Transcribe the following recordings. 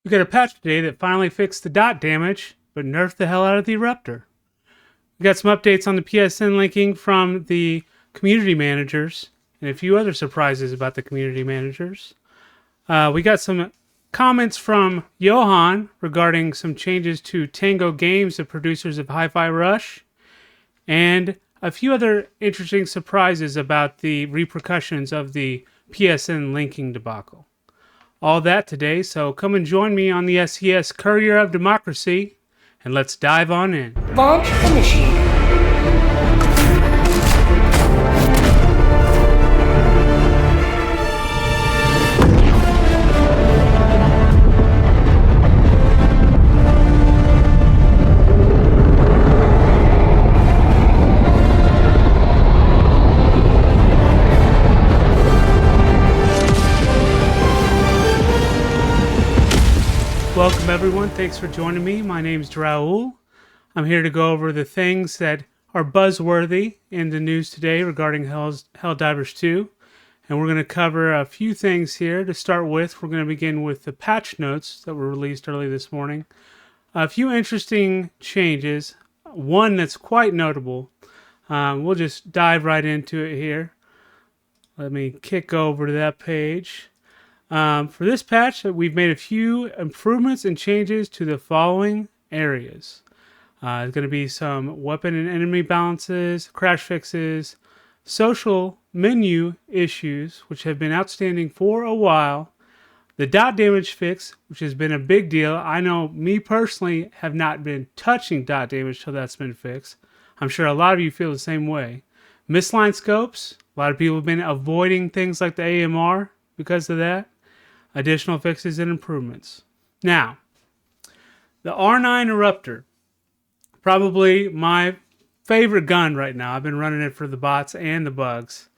We got a patch today that finally fixed the dot damage, but nerfed the hell out of the Eruptor. We got some updates on the PSN linking from the community managers, and a few other surprises about the community managers. We got some comments from Johan regarding some changes to Tango Games, the producers of Hi-Fi Rush, and a few other interesting surprises about the repercussions of the PSN linking debacle. All that today, so come and join me on the SES Courier of Democracy, and let's dive on in. Launch initiated. Welcome everyone, thanks for joining me. My name's Raul. I'm here to go over the things that are buzzworthy in the news today regarding Helldivers 2. And we're going to cover a few things here. To start with, we're going to begin with the patch notes that were released early this morning. A few interesting changes, one that's quite notable. We'll just dive right into it here. Let me kick over to that page. For this patch, we've made a few improvements and changes to the following areas. There's going to be some weapon and enemy balances, crash fixes, social menu issues, which have been outstanding for a while, the dot damage fix, which has been a big deal. I know me personally have not been touching dot damage till that's been fixed. I'm sure a lot of you feel the same way. Misaligned scopes, a lot of people have been avoiding things like the AMR because of that. Additional fixes and improvements. Now, the R9 Eruptor, probably my favorite gun right now. I've been running it for the bots and the bugs.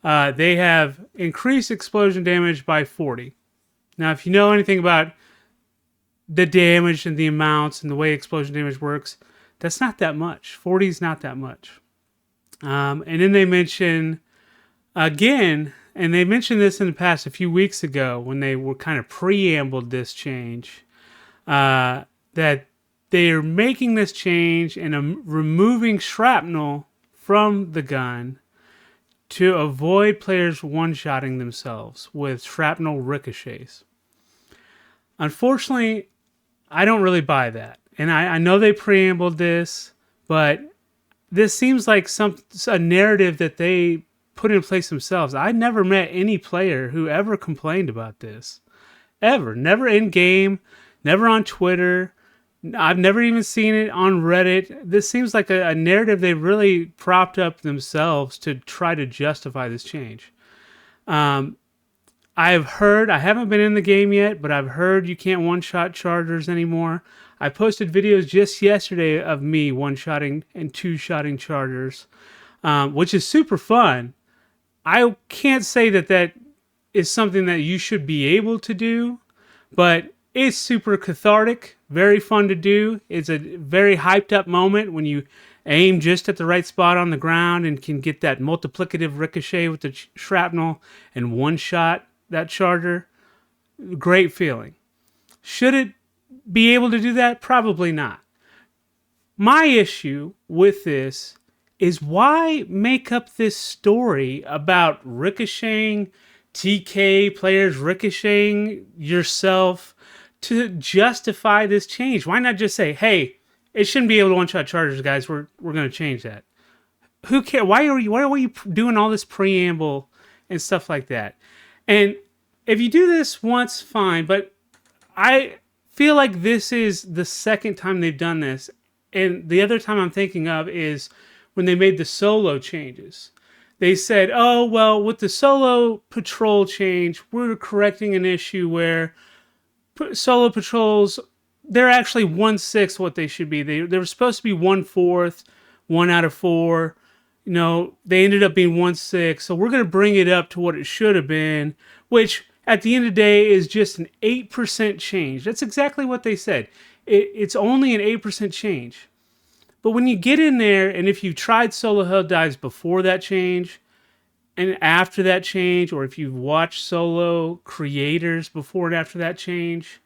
They have increased explosion damage by 40. Now, if you know anything about the damage and the amounts and the way explosion damage works, that's not that much. 40 is not that much. And then they mention, again, and they mentioned this in the past a few weeks ago when they were kind of preambled this change, that they are making this change and removing shrapnel from the gun to avoid players one-shotting themselves with shrapnel ricochets. Unfortunately, I don't really buy that. And I know they preambled this, but this seems like a narrative that they put in place themselves. I never met any player who ever complained about this. Ever. Never in game, never on Twitter. I've never even seen it on Reddit. This seems like a narrative they really propped up themselves to try to justify this change. I've heard, I haven't been in the game yet, but I've heard you can't one-shot chargers anymore. I posted videos just yesterday of me one-shotting and two-shotting chargers, which is super fun. I can't say that is something that you should be able to do, but it's super cathartic, very fun to do. It's a very hyped up moment when you aim just at the right spot on the ground and can get that multiplicative ricochet with the shrapnel and one shot that charger. Great feeling. Should it be able to do that? Probably not. My issue with this is why make up this story about ricocheting, TK players ricocheting yourself to justify this change? Why not just say, hey, it shouldn't be able to one-shot chargers, guys. We're going to change that. Who cares? Why are you doing all this preamble and stuff like that? And if you do this once, fine. But I feel like this is the second time they've done this. And the other time I'm thinking of is when they made the solo changes. They said, oh, well, with the solo patrol change, we're correcting an issue where solo patrols, they're actually 1/6 what they should be. They were supposed to be 1/4, 1 out of 4. You know, they ended up being 1/6. So we're going to bring it up to what it should have been, which at the end of the day is just an 8% change. That's exactly what they said. It's only an 8% change. But when you get in there, and if you tried solo Helldives before that change, and after that change, or if you've watched solo creators before and after that change,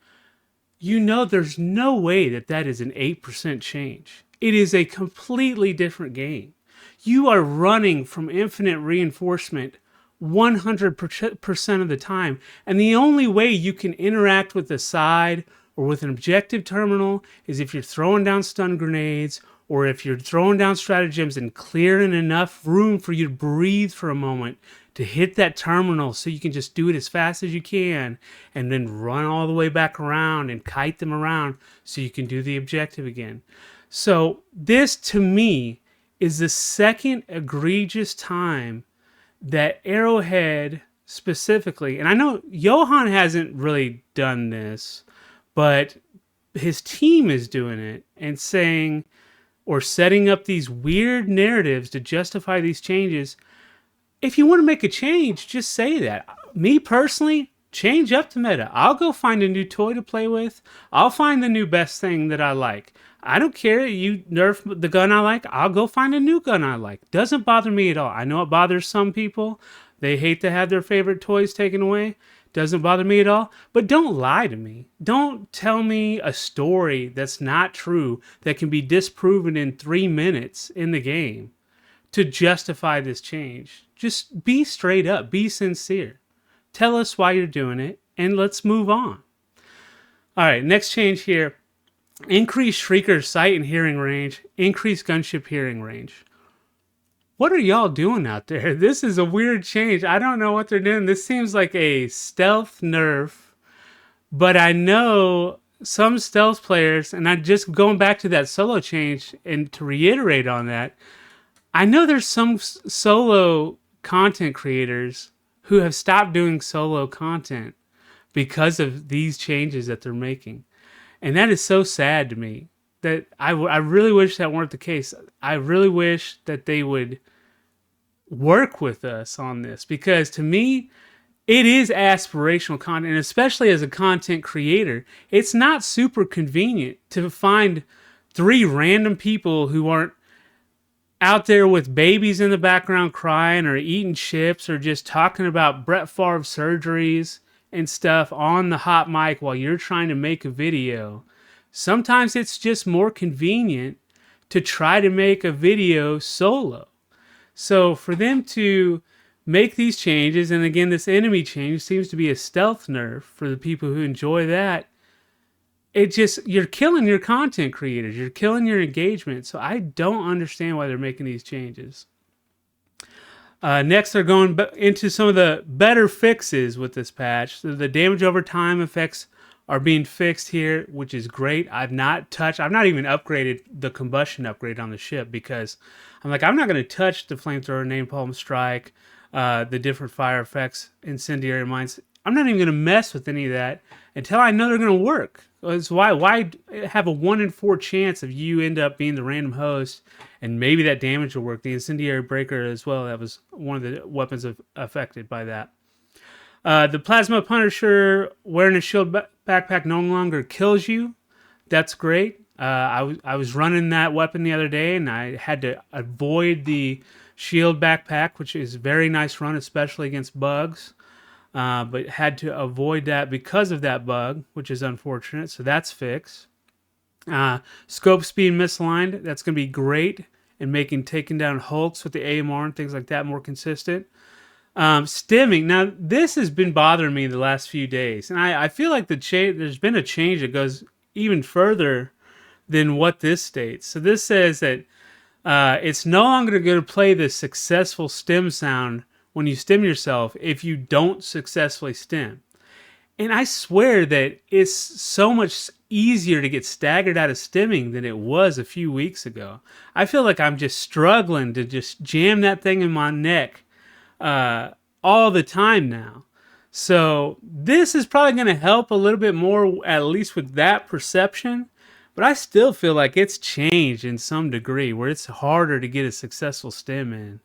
you know there's no way that that is an 8% change. It is a completely different game. You are running from infinite reinforcement 100% of the time. And the only way you can interact with the side or with an objective terminal is if you're throwing down stun grenades or if you're throwing down stratagems and clearing enough room for you to breathe for a moment to hit that terminal so you can just do it as fast as you can and then run all the way back around and kite them around so you can do the objective again. So this, to me, is the second egregious time that Arrowhead specifically, and I know Johan hasn't really done this, but his team is doing it and saying or setting up these weird narratives to justify these changes. If you want to make a change, just say that. Me personally, change up the meta. I'll go find a new toy to play with. I'll find the new best thing that I like. I don't care. You nerf the gun I like, I'll go find a new gun I like. Doesn't bother me at all. I know it bothers some people. They hate to have their favorite toys taken away. Doesn't bother me at all. But don't lie to me. Don't tell me a story that's not true that can be disproven in 3 minutes in the game to justify this change. Just be straight up. Be sincere. Tell us why you're doing it, and let's move on. All right, next change here. Increase Shrieker's sight and hearing range. Increase Gunship hearing range. What are y'all doing out there? This is a weird change. I don't know what they're doing. This seems like a stealth nerf, but I know some stealth players, and I'm just going back to that solo change, and to reiterate on that, I know there's some solo content creators who have stopped doing solo content because of these changes that they're making. And that is so sad to me. That I really wish that weren't the case. I really wish that they would work with us on this, because to me, it is aspirational content, and especially as a content creator, it's not super convenient to find 3 random people who aren't out there with babies in the background crying or eating chips or just talking about Brett Favre surgeries and stuff on the hot mic while you're trying to make a video. Sometimes it's just more convenient to try to make a video solo. So for them to make these changes, and again, this enemy change seems to be a stealth nerf for the people who enjoy that. You're killing your content creators. You're killing your engagement. So I don't understand why they're making these changes. Next, they're going into some of the better fixes with this patch. So the damage over time effects are being fixed here, which is great. I've not even upgraded the combustion upgrade on the ship because I'm not going to touch the flamethrower, napalm strike, the different fire effects, incendiary mines. I'm not even going to mess with any of that until I know they're going to work. It's why have a 1 in 4 chance of you end up being the random host, and maybe that damage will work. The incendiary breaker as well, that was one of the weapons affected by that. The Plasma Punisher wearing a shield backpack no longer kills you. That's great. I was running that weapon the other day, and I had to avoid the shield backpack, which is a very nice run, especially against bugs. But had to avoid that because of that bug, which is unfortunate. So that's fixed. Scope speed misaligned. That's going to be great in making taking down hulks with the AMR and things like that more consistent. Stimming. Now, this has been bothering me the last few days. And I feel like there's been a change that goes even further than what this states. So this says that it's no longer going to play the successful stim sound when you stim yourself if you don't successfully stim. And I swear that it's so much easier to get staggered out of stimming than it was a few weeks ago. I feel like I'm just struggling to just jam that thing in my neck all the time now. So this is probably going to help a little bit more, at least with that perception. But I still feel like it's changed in some degree where it's harder to get a successful stim in.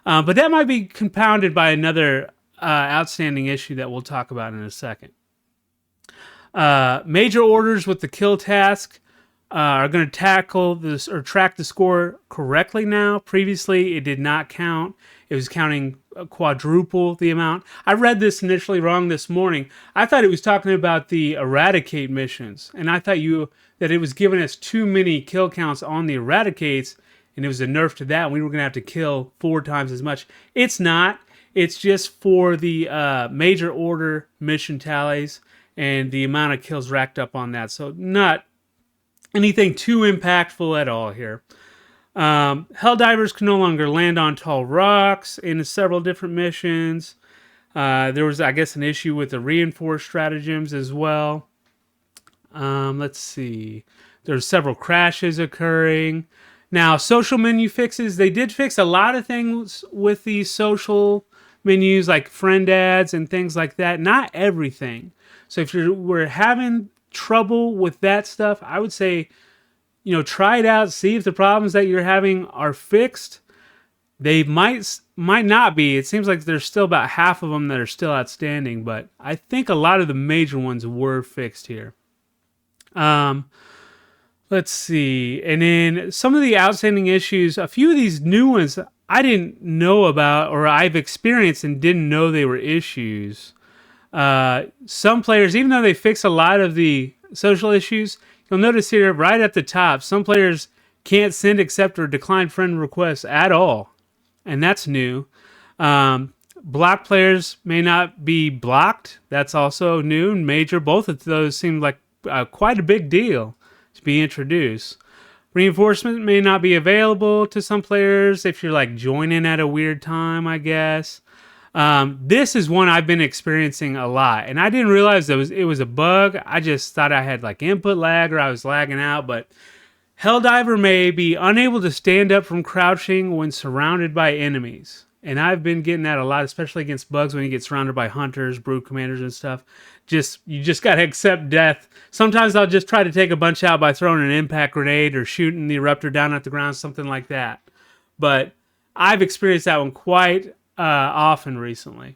But that might be compounded by another outstanding issue that we'll talk about in a second. Major orders with the kill task are going to tackle this or track the score correctly now. Previously, it did not count. It was counting quadruple the amount. I read this initially wrong this morning. I thought it was talking about the eradicate missions, and I thought that it was giving us too many kill counts on the eradicates, and it was a nerf to that, and we were going to have to kill 4 times as much. It's not. It's just for the major order mission tallies and the amount of kills racked up on that. So not anything too impactful at all here. Helldivers can no longer land on tall rocks in several different missions. There was, I guess, an issue with the reinforced stratagems as well. Let's see. There's several crashes occurring. Now, social menu fixes. They did fix a lot of things with the social menus, like friend ads and things like that. Not everything. So if we're having trouble with that stuff, I would say, try it out. See if the problems that you're having are fixed. They might not be. It seems like there's still about half of them that are still outstanding, but I think a lot of the major ones were fixed here. Let's see. And then some of the outstanding issues, a few of these new ones I didn't know about or I've experienced and didn't know they were issues. Some players, even though they fix a lot of the social issues, you'll notice here right at the top, some players can't send, accept, or decline friend requests at all. And that's new. Block players may not be blocked. That's also new and major. Both of those seem like quite a big deal to be introduced. Reinforcement may not be available to some players if you're like joining at a weird time, I guess. This is one I've been experiencing a lot, and I didn't realize it was a bug. I just thought I had like input lag or I was lagging out, but Helldiver may be unable to stand up from crouching when surrounded by enemies. And I've been getting that a lot, especially against bugs when you get surrounded by hunters, brood commanders, and stuff. You just gotta accept death. Sometimes I'll just try to take a bunch out by throwing an impact grenade or shooting the Eruptor down at the ground, something like that. But I've experienced that one quite often recently.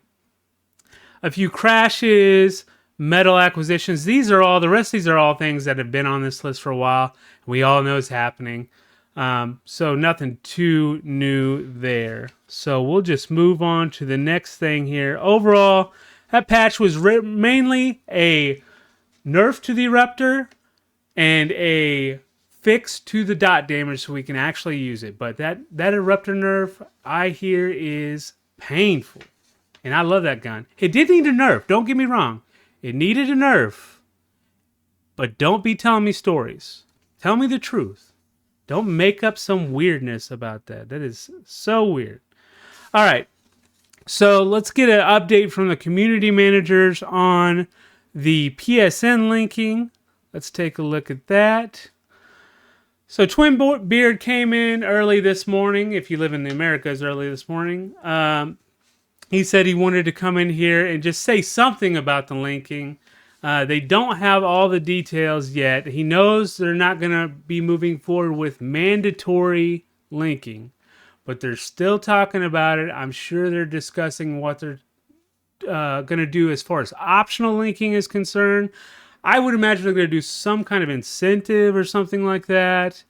A few crashes, metal acquisitions. The rest of these are all things that have been on this list for a while. We all know it's happening. So nothing too new there. So we'll just move on to the next thing here. Overall, that patch was mainly a nerf to the Eruptor and a fix to the dot damage so we can actually use it. But that Eruptor nerf, I hear, is painful. And I love that gun. It did need a nerf, don't get me wrong. It needed a nerf. But don't be telling me stories. Tell me the truth. Don't make up some weirdness about that. That is so weird. All right. So let's get an update from the community managers on the PSN linking. Let's take a look at that. So Twin Beard came in early this morning. If you live in the Americas, early this morning. He said he wanted to come in here and just say something about the linking. They don't have all the details yet. He knows they're not going to be moving forward with mandatory linking, but they're still talking about it. I'm sure they're discussing what they're going to do as far as optional linking is concerned. I would imagine they're going to do some kind of incentive or something like that.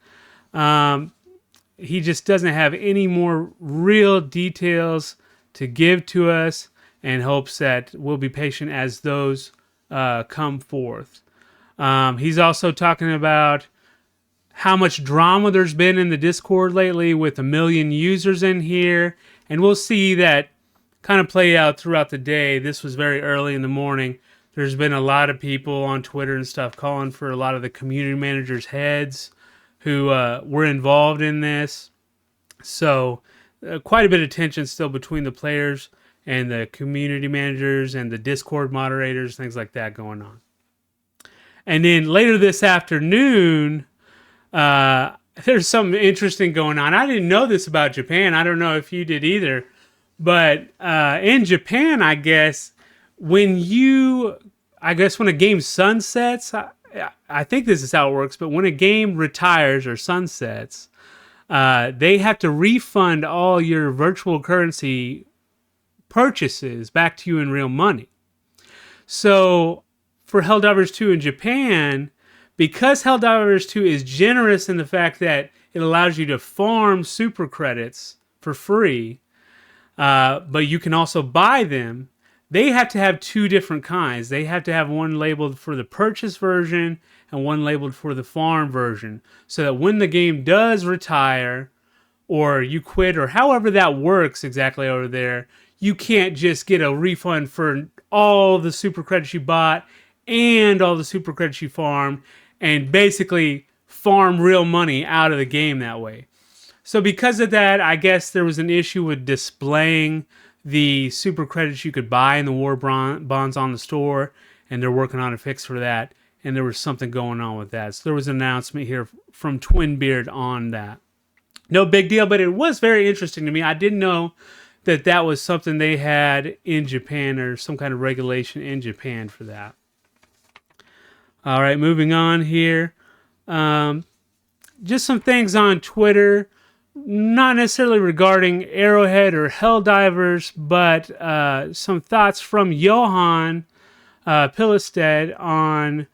He just doesn't have any more real details to give to us, and hopes that we'll be patient as those come forth. He's also talking about how much drama there's been in the Discord lately with 1 million users in here, and we'll see that kind of play out throughout the day. This was very early in the morning. There's been a lot of people on Twitter and stuff calling for a lot of the community managers' heads who were involved in this. So quite a bit of tension still between the players and the community managers and the Discord moderators, things like that going on. And then later this afternoon, there's something interesting going on. I didn't know this about Japan. I don't know if you did either. But in Japan, I guess, when a game sunsets, I think this is how it works, but when a game retires or sunsets, they have to refund all your virtual currency purchases back to you in real money. So for Helldivers 2 in Japan, because Helldivers 2 is generous in the fact that it allows you to farm super credits for free, but you can also buy them. They have to have two different kinds. They have to have one labeled for the purchase version and one labeled for the farm version, so that when the game does retire or you quit or however that works exactly over there, you can't just get a refund for all the super credits you bought and all the super credits you farmed and basically farm real money out of the game that way. So because of that, I guess there was an issue with displaying the super credits you could buy in the war bonds on the store, and they're working on a fix for that, and there was something going on with that. So there was an announcement here from Twinbeard on that. No big deal, but it was very interesting to me. I didn't know that that was something they had in Japan or some kind of regulation in Japan for that. All right, moving on here. Just some things on Twitter, not necessarily regarding Arrowhead or Helldivers, but some thoughts from Johan Pillestead on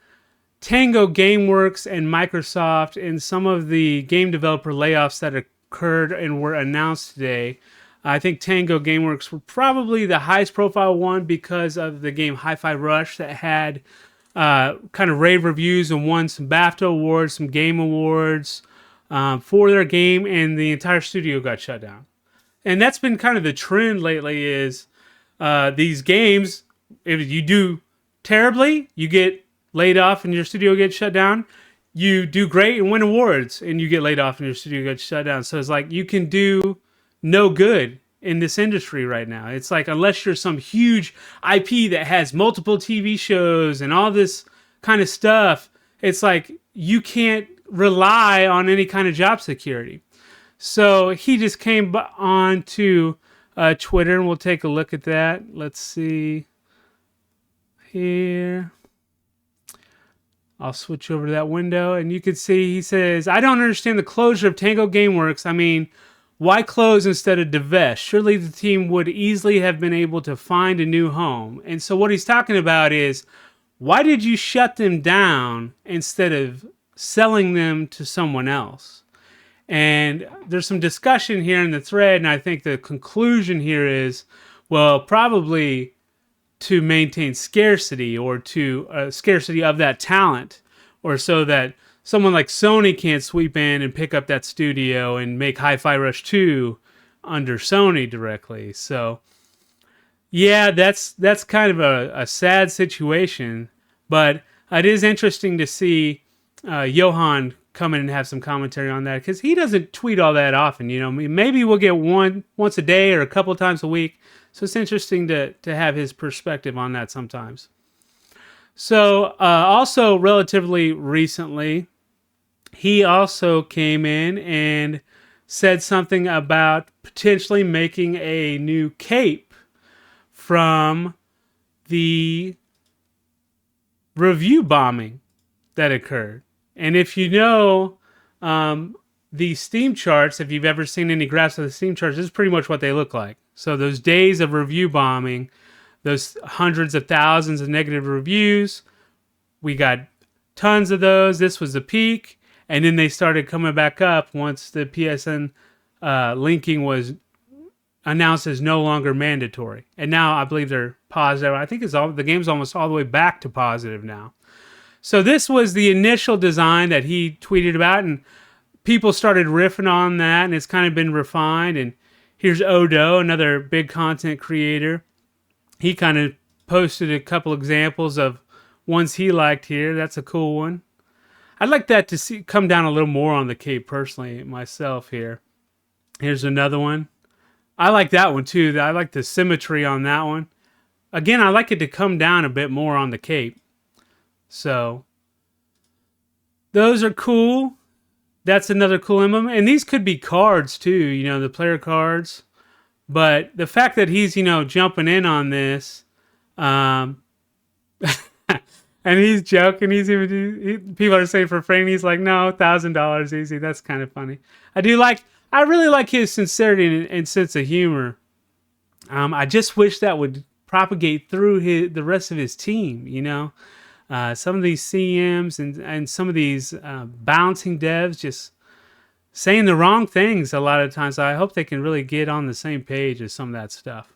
Tango Gameworks and Microsoft and some of the game developer layoffs that occurred and were announced today. I think Tango Gameworks were probably the highest profile one because of the game Hi-Fi Rush that had kind of rave reviews and won some BAFTA awards, some game awards for their game, and the entire studio got shut down. And that's been kind of the trend lately is these games, if you do terribly, you get laid off and your studio gets shut down. You do great and win awards and you get laid off and your studio gets shut down. So it's like you can do no good in this industry right now. It's like unless you're some huge IP that has multiple TV shows and all this kind of stuff, it's like you can't rely on any kind of job security. So he just came on to Twitter, and we'll take a look at that. Let's see here. I'll switch over to that window, and you can see he says, "I don't understand the closure of Tango Gameworks. I mean, why close instead of divest? Surely the team would easily have been able to find a new home." And so what he's talking about is, why did you shut them down instead of selling them to someone else? And there's some discussion here in the thread, and I think the conclusion here is, well, probably to maintain scarcity or to scarcity of that talent, or so that someone like Sony can't sweep in and pick up that studio and make Hi-Fi Rush 2 under Sony directly. So yeah, that's kind of a sad situation, but it is interesting to see Johan come in and have some commentary on that, because he doesn't tweet all that often. You know, maybe we'll get once a day or a couple times a week. So it's interesting to have his perspective on that sometimes. So also relatively recently, he also came in and said something about potentially making a new cape from the review bombing that occurred. And if you know the Steam charts, if you've ever seen any graphs of the Steam charts, this is pretty much what they look like. So those days of review bombing, those hundreds of thousands of negative reviews, we got tons of those. This was the peak. And then they started coming back up once the PSN linking was announced as no longer mandatory. And now I believe they're positive. I think the game's almost all the way back to positive now. So this was the initial design that he tweeted about, and people started riffing on that, and it's kind of been refined. And here's Odo, another big content creator. He kind of posted a couple examples of ones he liked here. That's a cool one. I'd like that to come down a little more on the cape personally myself here. Here's another one. I like that one too. I like the symmetry on that one. Again, I like it to come down a bit more on the cape. So those are cool. That's another cool emblem. And these could be cards too, you know, the player cards. But the fact that he's, you know, jumping in on this, and he's joking, people are saying for free, and he's like, no, $1,000 easy. That's kind of funny. I really like his sincerity and sense of humor. I just wish that would propagate through the rest of his team, you know. Some of these CMs and some of these bouncing devs just saying the wrong things a lot of times. I hope they can really get on the same page as some of that stuff.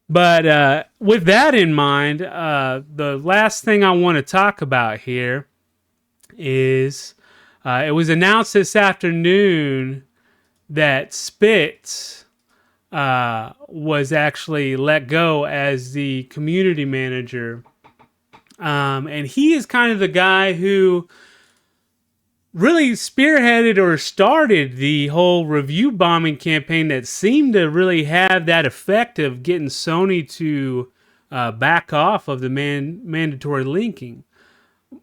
But with that in mind, the last thing I want to talk about here is it was announced this afternoon that Spitz was actually let go as the community manager. And he is kind of the guy who really spearheaded or started the whole review bombing campaign that seemed to really have that effect of getting Sony to back off of the mandatory linking.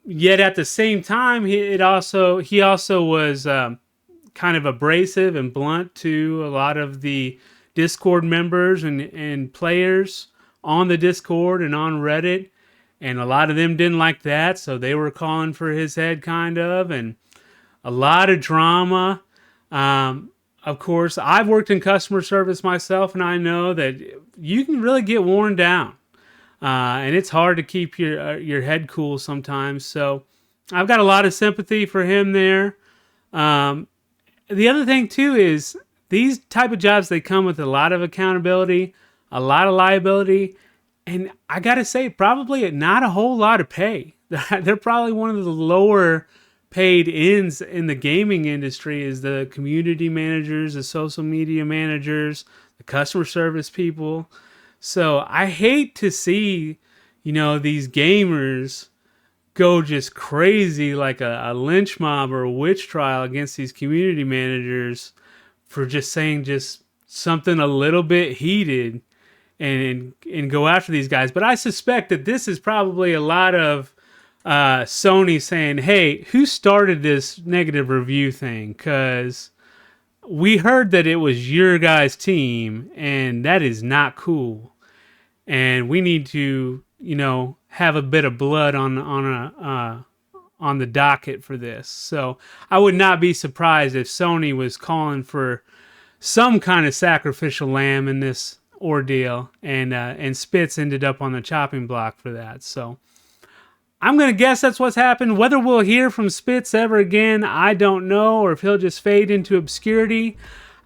Yet at the same time, he also was kind of abrasive and blunt to a lot of the Discord members and players on the Discord and on Reddit. And a lot of them didn't like that, so they were calling for his head, kind of, and a lot of drama. Of course, I've worked in customer service myself, and I know that you can really get worn down. And it's hard to keep your head cool sometimes. So I've got a lot of sympathy for him there. The other thing, too, is these type of jobs, they come with a lot of accountability, a lot of liability, and I got to say, probably not a whole lot of pay. They're probably one of the lower paid ends in the gaming industry is the community managers, the social media managers, the customer service people. So I hate to see, these gamers go just crazy like a lynch mob or a witch trial against these community managers for just saying just something a little bit heated and go after these guys. But I suspect that this is probably a lot of Sony saying, hey, who started this negative review thing? Because we heard that it was your guys' team, and that is not cool. And we need to, have a bit of blood on the docket for this. So I would not be surprised if Sony was calling for some kind of sacrificial lamb in this ordeal, and Spitz ended up on the chopping block for that. So I'm going to guess that's what's happened. Whether we'll hear from Spitz ever again, I don't know, or if he'll just fade into obscurity.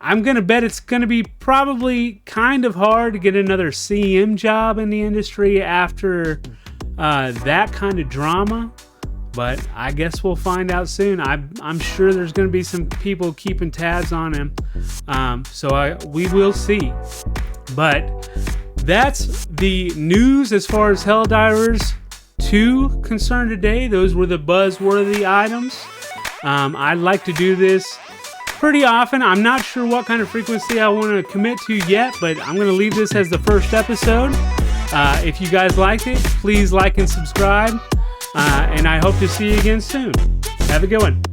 I'm going to bet it's going to be probably kind of hard to get another CM job in the industry after that kind of drama. But I guess we'll find out soon. I'm sure there's going to be some people keeping tabs on him. So we will see. But that's the news as far as Helldivers 2 concerned today. Those were the buzzworthy items. I'd like to do this pretty often. I'm not sure what kind of frequency I want to commit to yet, but I'm going to leave this as the first episode. If you guys liked it, please like and subscribe. And I hope to see you again soon. Have a good one.